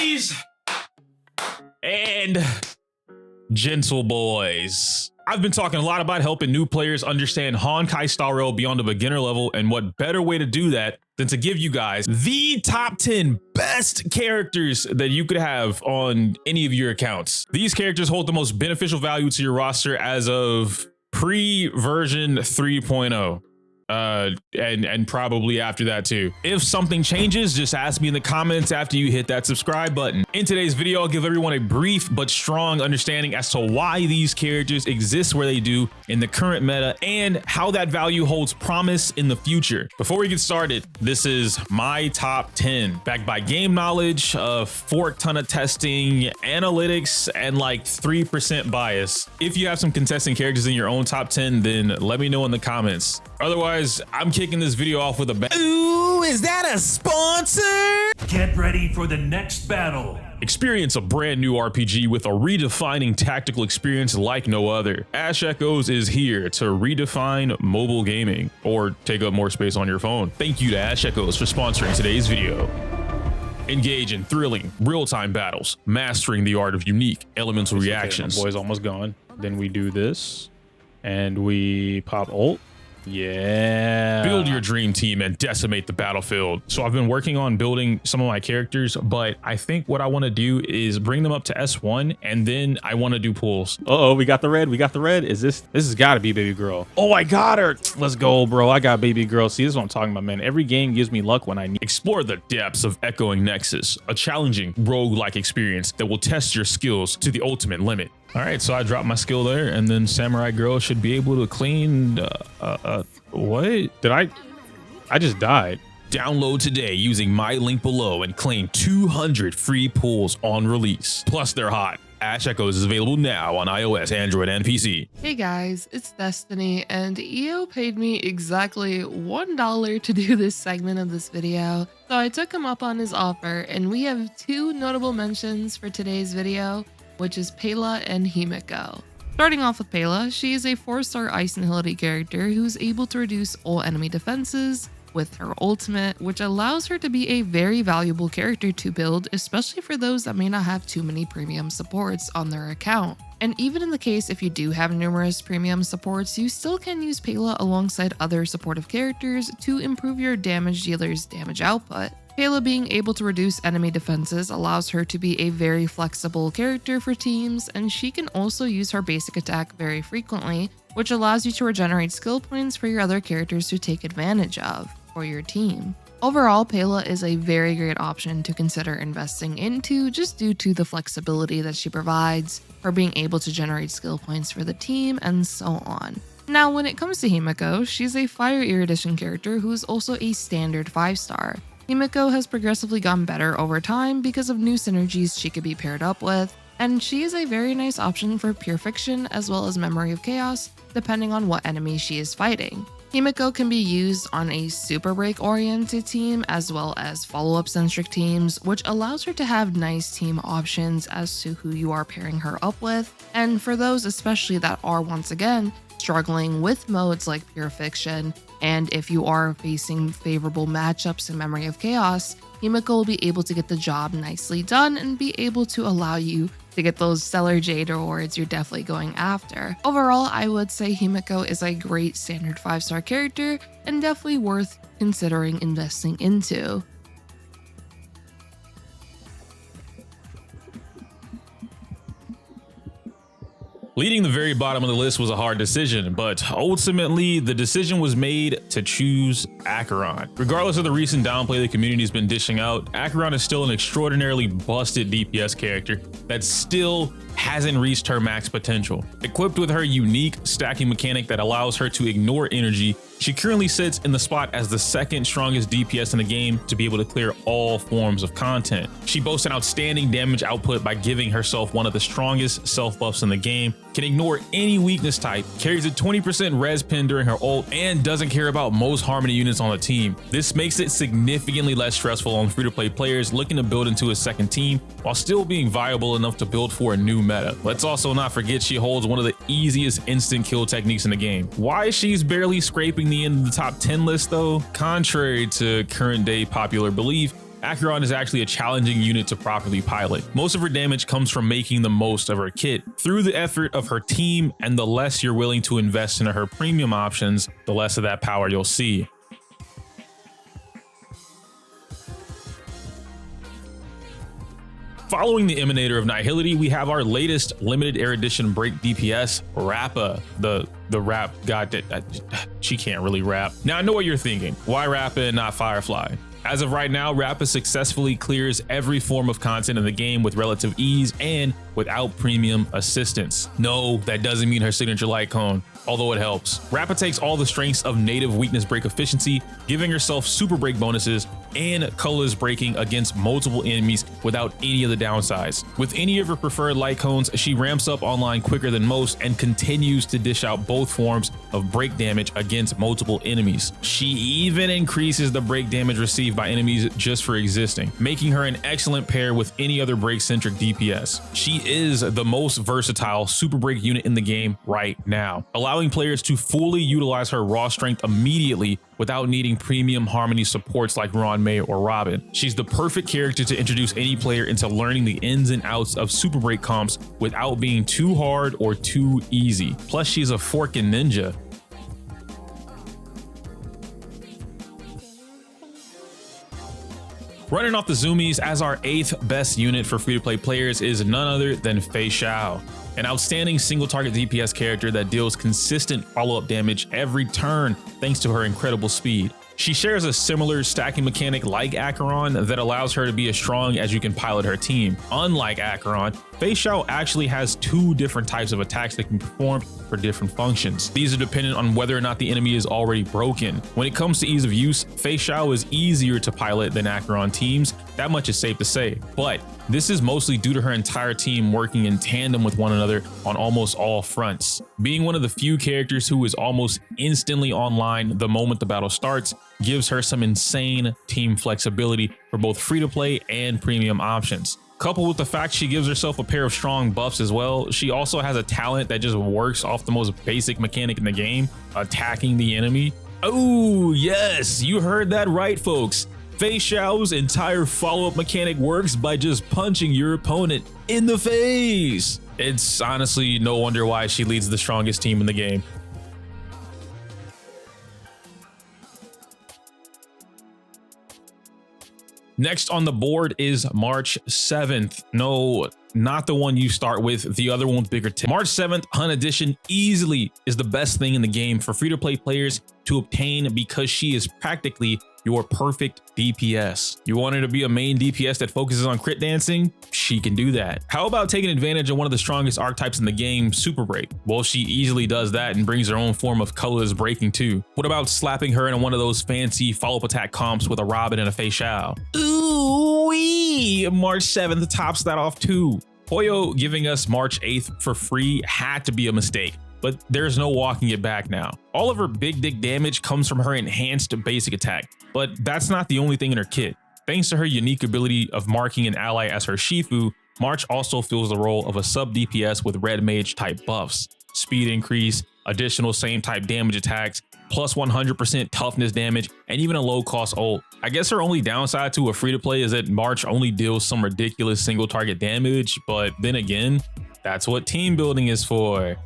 Ladies and Gentleboys, I've been talking a lot about helping new players understand Honkai Star Rail beyond the beginner level, and what better way to do that than to give you guys the top 10 best characters that you could have on any of your accounts. These characters hold the most beneficial value to your roster as of pre-version 3.0. And probably after that too. If something changes, just ask me in the comments after you hit that subscribe button. In today's video, I'll give everyone a brief but strong understanding as to why these characters exist where they do in the current meta and how that value holds promise in the future. Before we get started, this is my top 10 backed by game knowledge, a fork ton of testing, analytics, and like 3% bias. If you have some contesting characters in your own top 10, then let me know in the comments. Otherwise, I'm kicking this video off with a bang. Ooh, is that a sponsor? Get ready for the next battle. Experience a brand new RPG with a redefining tactical experience like no other. Ash Echoes is here to redefine mobile gaming, or take up more space on your phone. Thank you to Ash Echoes for sponsoring today's video. Engage in thrilling, real-time battles, mastering the art of unique elemental reactions. Okay, my boy's almost gone. Then we do this, and we pop ult. Yeah. Build your dream team and decimate the battlefield. So I've been working on building some of my characters, but I think what I want to do is bring them up to S1, and then I want to do pools. Uh-oh, we got the red. We got the red. This has got to be baby girl. Oh, I got her. Let's go, bro. I got baby girl. See, this is what I'm talking about, man. Every game gives me luck when I need. Explore the depths of Echoing Nexus, a challenging roguelike experience that will test your skills to the ultimate limit. All right, so I dropped my skill there, and then Samurai Girl should be able to clean. What? Did I just died. Download today using my link below and claim 200 free pools on release. Plus, they're hot. Ash Echoes is available now on iOS, Android, and PC. Hey guys, it's Destiny, and EO paid me exactly $1 to do this segment of this video, so I took him up on his offer, and we have two notable mentions for today's video, which is Pela and Himiko. Starting off with Pela, she is a 4-star Ice and Hoodie character who's able to reduce all enemy defenses with her ultimate, which allows her to be a very valuable character to build, especially for those that may not have too many premium supports on their account. And even in the case if you do have numerous premium supports, you still can use Pela alongside other supportive characters to improve your damage dealer's damage output. Pela being able to reduce enemy defenses allows her to be a very flexible character for teams, and she can also use her basic attack very frequently, which allows you to regenerate skill points for your other characters to take advantage of for your team. Overall, Pela is a very great option to consider investing into just due to the flexibility that she provides, her being able to generate skill points for the team, and so on. Now, when it comes to Himiko, she's a Fire Erudition character who is also a standard 5-star. Himiko has progressively gotten better over time because of new synergies she could be paired up with, and she is a very nice option for Pure Fiction as well as Memory of Chaos, depending on what enemy she is fighting. Himiko can be used on a super break oriented team as well as follow-up centric teams, which allows her to have nice team options as to who you are pairing her up with, and for those especially that are once again struggling with modes like Pure Fiction, and if you are facing favorable matchups in Memory of Chaos, Himiko will be able to get the job nicely done and be able to allow you to get those Stellar Jade rewards you're definitely going after. Overall, I would say Himiko is a great standard 5-star character and definitely worth considering investing into. Leading the very bottom of the list was a hard decision, but ultimately the decision was made to choose Acheron. Regardless of the recent downplay the community's been dishing out, Acheron is still an extraordinarily busted DPS character that still hasn't reached her max potential. Equipped with her unique stacking mechanic that allows her to ignore energy, she currently sits in the spot as the second strongest DPS in the game to be able to clear all forms of content. She boasts an outstanding damage output by giving herself one of the strongest self buffs in the game, can ignore any weakness type, carries a 20% res pin during her ult, and doesn't care about most harmony units on the team. This makes it significantly less stressful on free-to-play players looking to build into a second team while still being viable enough to build for a new meta. Let's also not forget she holds one of the easiest instant kill techniques in the game. Why she's barely scraping the end of the top 10 list though? Contrary to current day popular belief, Acheron is actually a challenging unit to properly pilot. Most of her damage comes from making the most of her kit through the effort of her team, and the less you're willing to invest into her premium options, the less of that power you'll see. Following the Emanator of Nihility, we have our latest limited air edition break DPS, Rappa, the rap god that she can't really rap. Now I know what you're thinking. Why Rappa and not Firefly? As of right now, Rappa successfully clears every form of content in the game with relative ease and without premium assistance. No, that doesn't mean her signature light cone, although it helps. Rappa takes all the strengths of native weakness break efficiency, giving herself super break bonuses and colorless breaking against multiple enemies without any of the downsides. With any of her preferred light cones, she ramps up online quicker than most and continues to dish out both forms of break damage against multiple enemies. She even increases the break damage received by enemies just for existing, making her an excellent pair with any other break-centric DPS. She is the most versatile super break unit in the game right now, allowing players to fully utilize her raw strength immediately without needing premium harmony supports like Ron May or Robin. She's the perfect character to introduce any player into learning the ins and outs of super break comps without being too hard or too easy. Plus, she's a forking ninja. Running off the zoomies as our 8th best unit for free-to-play players is none other than Fei Xiao, an outstanding single target DPS character that deals consistent follow-up damage every turn thanks to her incredible speed. She shares a similar stacking mechanic like Acheron that allows her to be as strong as you can pilot her team. Unlike Acheron, Fei Xiao actually has 2 different types of attacks that can be performed for different functions. These are dependent on whether or not the enemy is already broken. When it comes to ease of use, Fei Xiao is easier to pilot than Acheron teams, that much is safe to say. But this is mostly due to her entire team working in tandem with one another on almost all fronts. Being one of the few characters who is almost instantly online the moment the battle starts gives her some insane team flexibility for both free-to-play and premium options. Coupled with the fact she gives herself a pair of strong buffs as well, she also has a talent that just works off the most basic mechanic in the game, attacking the enemy. Oh yes, you heard that right, folks. Fei Xiao's entire follow-up mechanic works by just punching your opponent in the face. It's honestly no wonder why she leads the strongest team in the game. Next on the board is March 7th. No, not the one you start with, the other one with bigger tip. March 7th, Hunt Edition easily is the best thing in the game for free-to-play players to obtain because she is practically your perfect DPS. You want her to be a main DPS that focuses on crit dancing? She can do that. How about taking advantage of one of the strongest archetypes in the game, Super Break? Well, she easily does that and brings her own form of colorless breaking too. What about slapping her in one of those fancy follow-up attack comps with a Robin and a Fei Xiao? Ooh-wee! March 7th tops that off too. Hoyo giving us March 8th for free had to be a mistake, but there's no walking it back now. All of her big dick damage comes from her enhanced basic attack, but that's not the only thing in her kit. Thanks to her unique ability of marking an ally as her Shifu, March also fills the role of a sub DPS with red mage type buffs, speed increase, additional same type damage attacks, plus 100% toughness damage, and even a low cost ult. I guess her only downside to a free to play is that March only deals some ridiculous single target damage, but then again, that's what team building is for.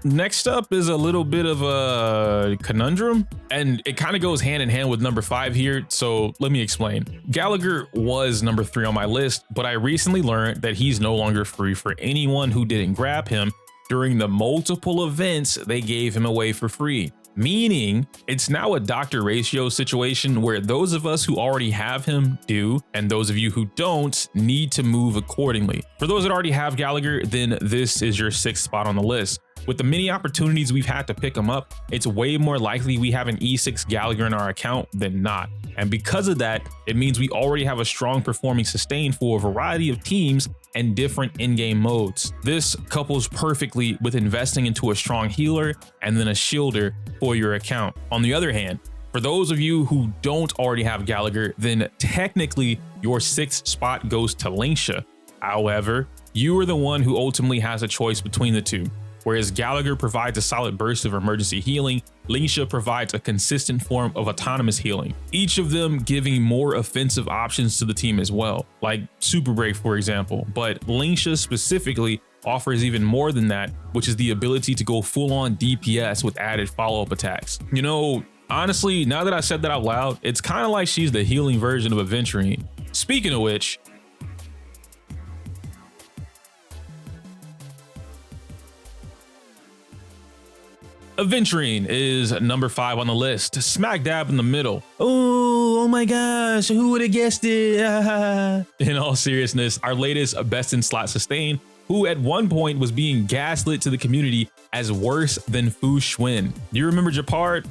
Next up is a little bit of a conundrum, and it kind of goes hand in hand with number 5 here, so let me explain. Gallagher was number 3 on my list, but I recently learned that he's no longer free for anyone who didn't grab him during the multiple events they gave him away for free. Meaning it's now a doctor ratio situation where those of us who already have him do, and those of you who don't need to move accordingly. For those that already have Gallagher, then this is your 6th spot on the list. With the many opportunities we've had to pick him up, it's way more likely we have an E6 Gallagher in our account than not. And because of that, it means we already have a strong performing sustain for a variety of teams and different in-game modes. This couples perfectly with investing into a strong healer and then a shielder for your account. On the other hand, for those of you who don't already have Gallagher, then technically your 6th spot goes to Linksha. However, you are the one who ultimately has a choice between the two. Whereas Gallagher provides a solid burst of emergency healing, Lingsha provides a consistent form of autonomous healing, each of them giving more offensive options to the team as well, like Super Break for example, but Lingsha specifically offers even more than that, which is the ability to go full-on DPS with added follow-up attacks. You know, honestly, now that I said that out loud, it's kind of like she's the healing version of Aventurine. Speaking of which, Aventurine is number 5 on the list, smack dab in the middle. Oh my gosh, who would have guessed it? In all seriousness, our latest best in slot sustain, who at one point was being gaslit to the community as worse than Fu Xuan. Do you remember Japard?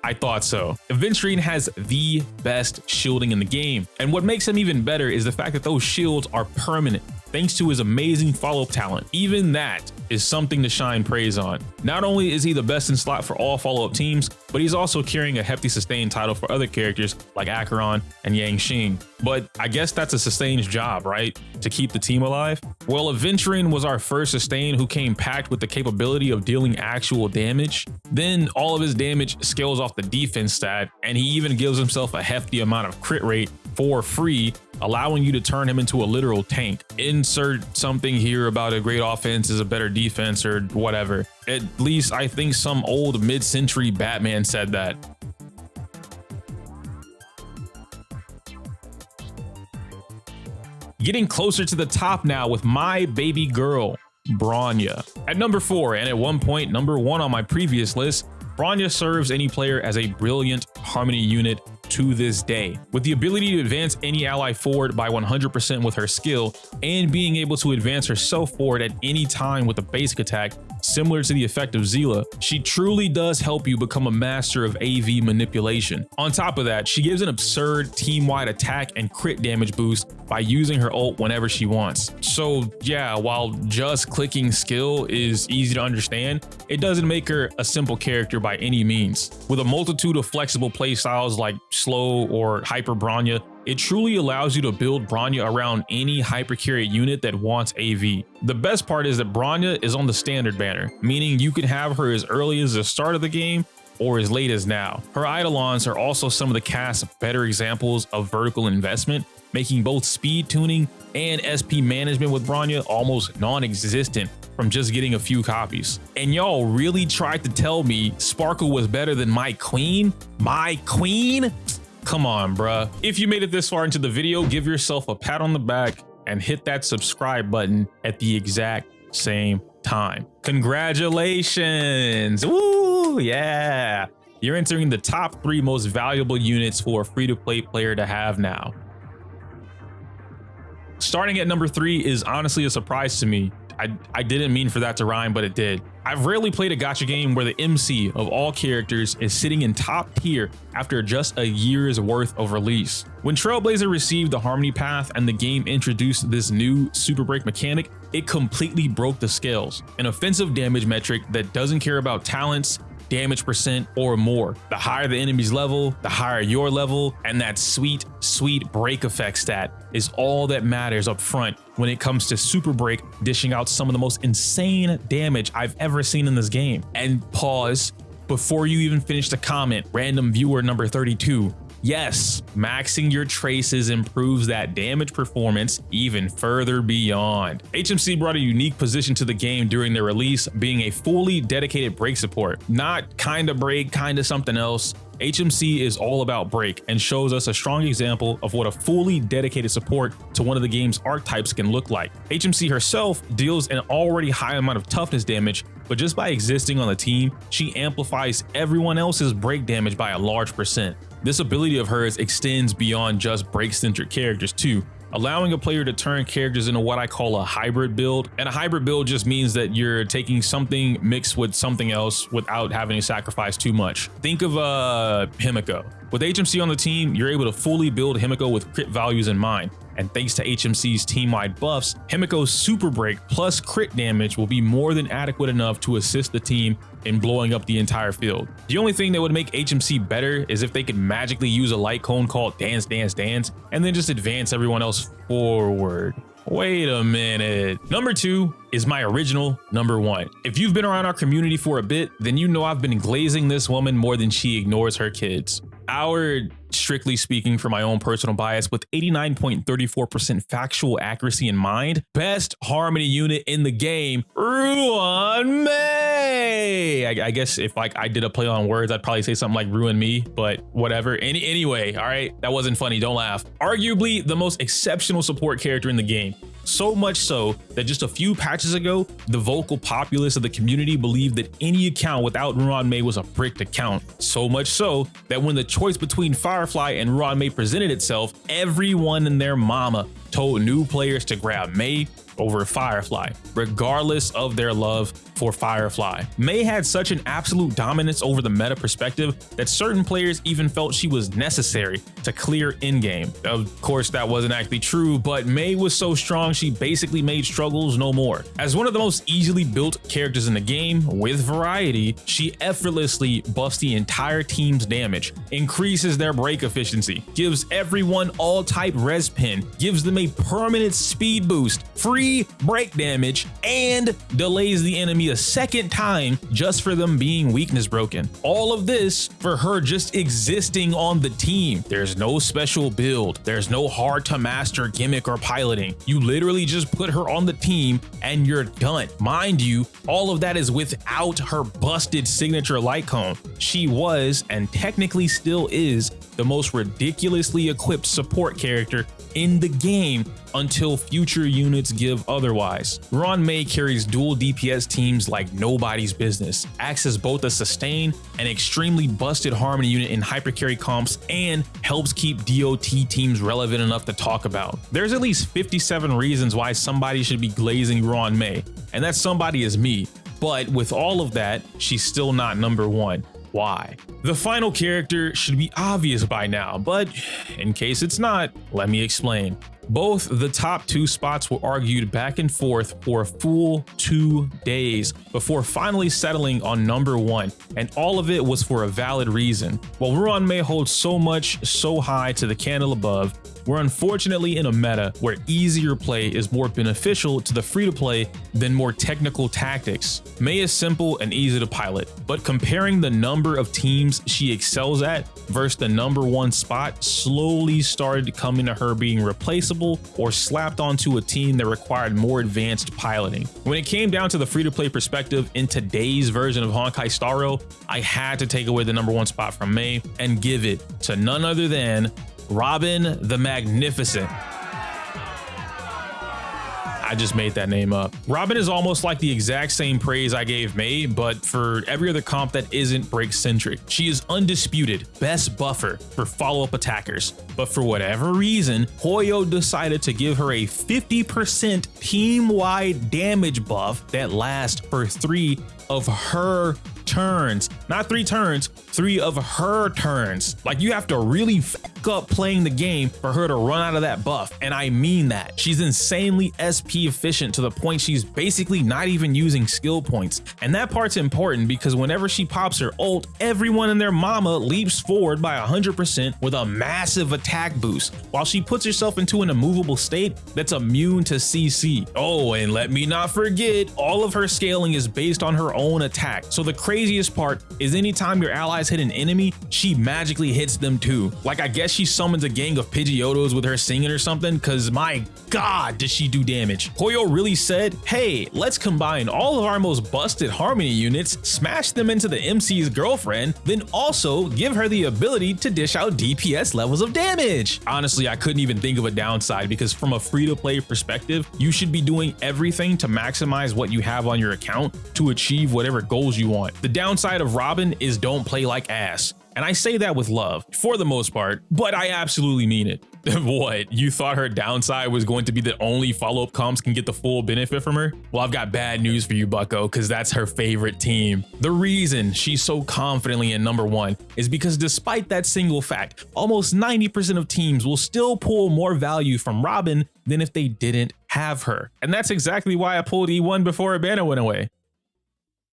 I thought so. Aventurine has the best shielding in the game, and what makes him even better is the fact that those shields are permanent, thanks to his amazing follow-up talent. Even that is something to shine praise on. Not only is he the best in slot for all follow-up teams, but he's also carrying a hefty sustain title for other characters like Acheron and Yang Xing. But I guess that's a sustain's job, right? To keep the team alive? Well, Aventurine was our first sustain who came packed with the capability of dealing actual damage. Then all of his damage scales off the defense stat, and he even gives himself a hefty amount of crit rate for free, allowing you to turn him into a literal tank. Insert something here about a great offense is a better defense or whatever. At least I think some old mid-century Batman said that. Getting closer to the top now with my baby girl, Bronya. At number 4, and at one point number 1 on my previous list, Bronya serves any player as a brilliant Harmony unit to this day. With the ability to advance any ally forward by 100% with her skill, and being able to advance herself forward at any time with a basic attack, similar to the effect of Zila, she truly does help you become a master of AV manipulation. On top of that, she gives an absurd team-wide attack and crit damage boost by using her ult whenever she wants. So yeah, while just clicking skill is easy to understand, it doesn't make her a simple character by any means. With a multitude of flexible playstyles like slow or hyper Bronya, it truly allows you to build Bronya around any hyper carry unit that wants AV. The best part is that Bronya is on the standard banner, meaning you can have her as early as the start of the game or as late as now. Her Eidolons are also some of the cast's better examples of vertical investment, making both speed tuning and SP management with Bronya almost non-existent from just getting a few copies. And y'all really tried to tell me Sparkle was better than my queen? My queen? Come on, bruh. If you made it this far into the video, give yourself a pat on the back and hit that subscribe button at the exact same time. Congratulations. Woo, yeah. You're entering the top 3 most valuable units for a free-to-play player to have now. Starting at number 3 is honestly a surprise to me. I didn't mean for that to rhyme, but it did. I've rarely played a gacha game where the MC of all characters is sitting in top tier after just a year's worth of release. When Trailblazer received the Harmony Path and the game introduced this new Super Break mechanic, it completely broke the scales. An offensive damage metric that doesn't care about talents, damage percent, or more. The higher the enemy's level, the higher your level, and that sweet break effect stat is all that matters up front when it comes to Super Break dishing out some of the most insane damage I've ever seen in this game. And pause, before you even finish the comment, random viewer number 32. Yes, maxing your traces improves that damage performance even further beyond. HMC brought a unique position to the game during their release, being a fully dedicated break support. Not kinda break, kinda something else. HMC is all about break and shows us a strong example of what a fully dedicated support to one of the game's archetypes can look like. HMC herself deals an already high amount of toughness damage, but just by existing on the team, she amplifies everyone else's break damage by a large percent. This ability of hers extends beyond just break-centric characters too, allowing a player to turn characters into what I call a hybrid build. And a hybrid build just means that you're taking something mixed with something else without having to sacrifice too much. Think of Himiko. With HMC on the team, you're able to fully build Himiko with crit values in mind. And thanks to HMC's team-wide buffs, Himiko's Super Break plus crit damage will be more than adequate enough to assist the team in blowing up the entire field. The only thing that would make HMC better is if they could magically use a light cone called Dance Dance Dance and then just advance everyone else forward. Wait a minute. Number 2 is my original number 1. If you've been around our community for a bit, then you know I've been glazing this woman more than she ignores her kids. Our, strictly speaking for my own personal bias, with 89.34% factual accuracy in mind, best harmony unit in the game, Ruan May. I guess if like I did a play on words, I'd probably say something like ruin me, but whatever. Anyway, all right, that wasn't funny, don't laugh. Arguably the most exceptional support character in the game. So much so that just a few patches ago, the vocal populace of the community believed that any account without Ruan May was a bricked account. So much so that when the choice between Firefly and Ruan May presented itself, everyone and their mama told new players to grab May over Firefly, regardless of their love for Firefly. May had such an absolute dominance over the meta perspective that certain players even felt she was necessary to clear in-game. Of course, that wasn't actually true, but May was so strong she basically made struggles no more. As one of the most easily built characters in the game, with variety, she effortlessly buffs the entire team's damage, increases their break efficiency, gives everyone all-type res pin, gives them a permanent speed boost, free break damage, and delays the enemy a second time just for them being weakness broken. All of this for her just existing on the team. There's no special build. There's no hard to master gimmick or piloting. You literally just put her on the team and you're done. Mind you, all of that is without her busted signature light cone. She was, and technically still is, the most ridiculously equipped support character in the game until future units give otherwise. Ruan May carries dual DPS teams like nobody's business, acts as both a sustain and extremely busted harmony unit in hypercarry comps, and helps keep DOT teams relevant enough to talk about. There's at least 57 reasons why somebody should be glazing Ruan May, and that somebody is me. But with all of that, she's still not number 1. Why? The final character should be obvious by now, but in case it's not, let me explain. Both the top 2 spots were argued back and forth for a full 2 days before finally settling on number 1, and all of it was for a valid reason. While Ruan May holds so much so high to the candle above, we're unfortunately in a meta where easier play is more beneficial to the free-to-play than more technical tactics. May is simple and easy to pilot, but comparing the number of teams she excels at versus the number 1 spot slowly started coming to her being replaceable or slapped onto a team that required more advanced piloting. When it came down to the free-to-play perspective in today's version of Honkai Star Rail, I had to take away the number 1 spot from May and give it to none other than Robin the Magnificent. I just made that name up. Robin is almost like the exact same praise I gave May, but for every other comp that isn't break-centric. She is undisputed best buffer for follow-up attackers, but for whatever reason, Hoyo decided to give her a 50% team-wide damage buff that lasts for 3 of her turns. Not 3 turns, 3 of her turns. Like, you have to really fuck up playing the game for her to run out of that buff, and I mean that. She's insanely SP efficient to the point she's basically not even using skill points, and that part's important because whenever she pops her ult, everyone and their mama leaps forward by 100% with a massive attack boost, while she puts herself into an immovable state that's immune to CC. Oh, and let me not forget, all of her scaling is based on her own attack, so the craziest part is anytime your allies hit an enemy, she magically hits them too. Like, I guess she summons a gang of Pidgeotos with her singing or something, cause my god does she do damage. Hoyo really said, hey, let's combine all of our most busted harmony units, smash them into the MC's girlfriend, then also give her the ability to dish out DPS levels of damage. Honestly, I couldn't even think of a downside because from a free-to-play perspective, you should be doing everything to maximize what you have on your account to achieve whatever goals you want. The downside of Robin is don't play like ass. And I say that with love, for the most part, but I absolutely mean it. What, you thought her downside was going to be that only follow-up comps can get the full benefit from her? Well, I've got bad news for you, bucko, because that's her favorite team. The reason she's so confidently in number 1 is because despite that single fact, almost 90% of teams will still pull more value from Robin than if they didn't have her. And that's exactly why I pulled E1 before Urbana went away.